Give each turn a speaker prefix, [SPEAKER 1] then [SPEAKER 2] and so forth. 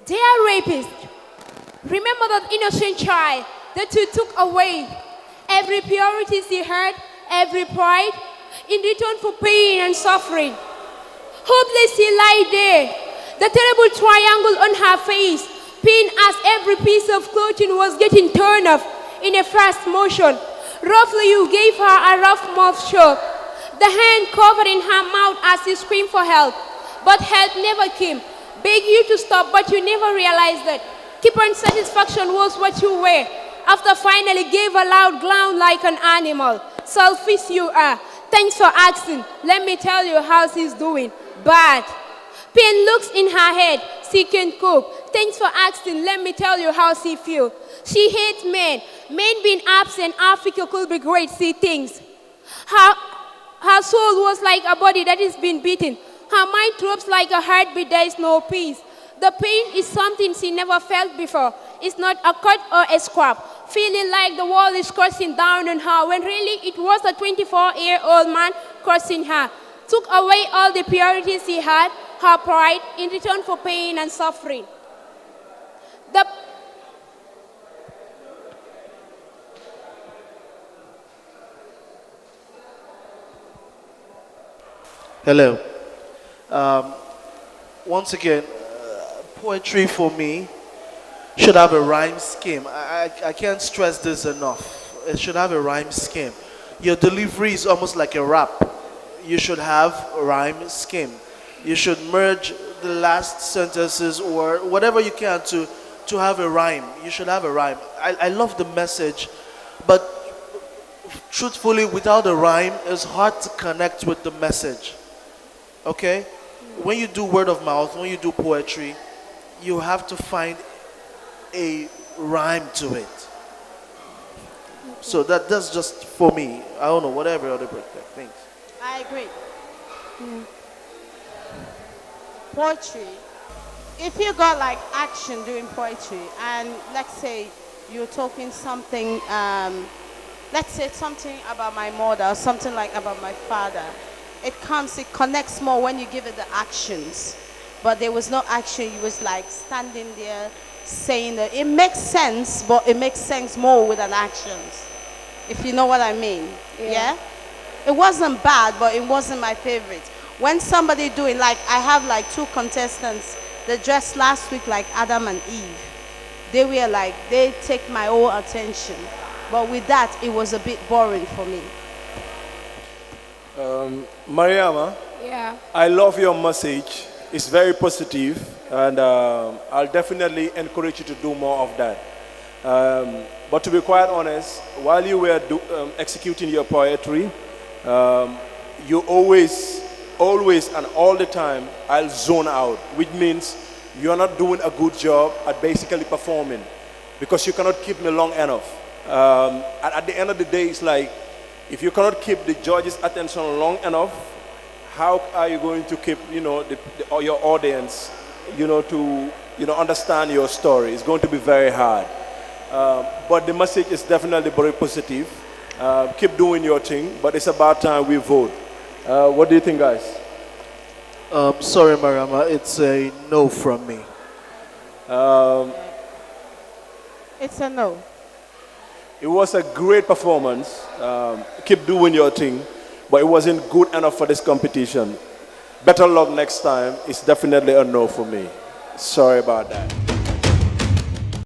[SPEAKER 1] Dear rapist, remember that innocent child that you took away. Every purity she had, every pride, in return for pain and suffering. Hopeless she lay there, the terrible triangle on her face, pain as every piece of clothing was getting torn off in a fast motion. Roughly you gave her a rough mouth shot, the hand covered in her mouth as she screamed for help. But help never came. Begged you to stop, but you never realized that. Keep on satisfaction was what you were. After finally gave a loud growl like an animal. Selfish you are. Thanks for asking. Let me tell you how she's doing. Bad. Pain looks in her head. She can cope. Thanks for asking. Let me tell you how she feels. She hates men. Men being absent, Africa could be great, she thinks. Her soul was like a body that is being beaten. Her mind throbs like a heartbeat, there is no peace. The pain is something she never felt before. It's not a cut or a scrap. Feeling like the world is crashing down on her when really it was a 24-year-old man crushing her. Took away all the purity she had, her pride, in return for pain and suffering.
[SPEAKER 2] Hello. Once again, poetry for me should have a rhyme scheme. I can't stress this enough. It should have a rhyme scheme. Your delivery is almost like a rap. You should have a rhyme scheme. You should merge the last sentences or whatever you can to have a rhyme. You should have a rhyme. I love the message, but truthfully, without a rhyme, it's hard to connect with the message. Okay? When you do word of mouth, when you do poetry, you have to find a rhyme to it. So that's just for me. I don't know, whatever other breakdown. Thanks.
[SPEAKER 3] I agree. Poetry. If you got like action doing poetry, and let's say you're talking something, let's say something about my mother, or something like about my father, it connects more when you give it the actions. But there was no action, you was like standing there saying that it makes sense, but it makes sense more with an actions. If you know what I mean. Yeah? It wasn't bad, but it wasn't my favorite. When somebody doing, like I have like 2 contestants that dressed last week like Adam and Eve. They were like, they take my whole attention. But with that, it was a bit boring for me.
[SPEAKER 4] Mariama,
[SPEAKER 1] Yeah.
[SPEAKER 4] I love your message. It's very positive, and I'll definitely encourage you to do more of that. But to be quite honest, while you were executing your poetry, you always and all the time, I'll zone out, which means you're not doing a good job at basically performing, because you cannot keep me long enough. At the end of the day, it's like, if you cannot keep the judge's attention long enough, how are you going to keep, your audience, to, understand your story? It's going to be very hard. But the message is definitely very positive. Keep doing your thing, but it's about time we vote. What do you think, guys?
[SPEAKER 2] Sorry, Mariama, it's a no from me.
[SPEAKER 3] It's a no.
[SPEAKER 4] It was a great performance. Keep doing your thing, but it wasn't good enough for this competition. Better luck next time. It's definitely a no for me. Sorry about that.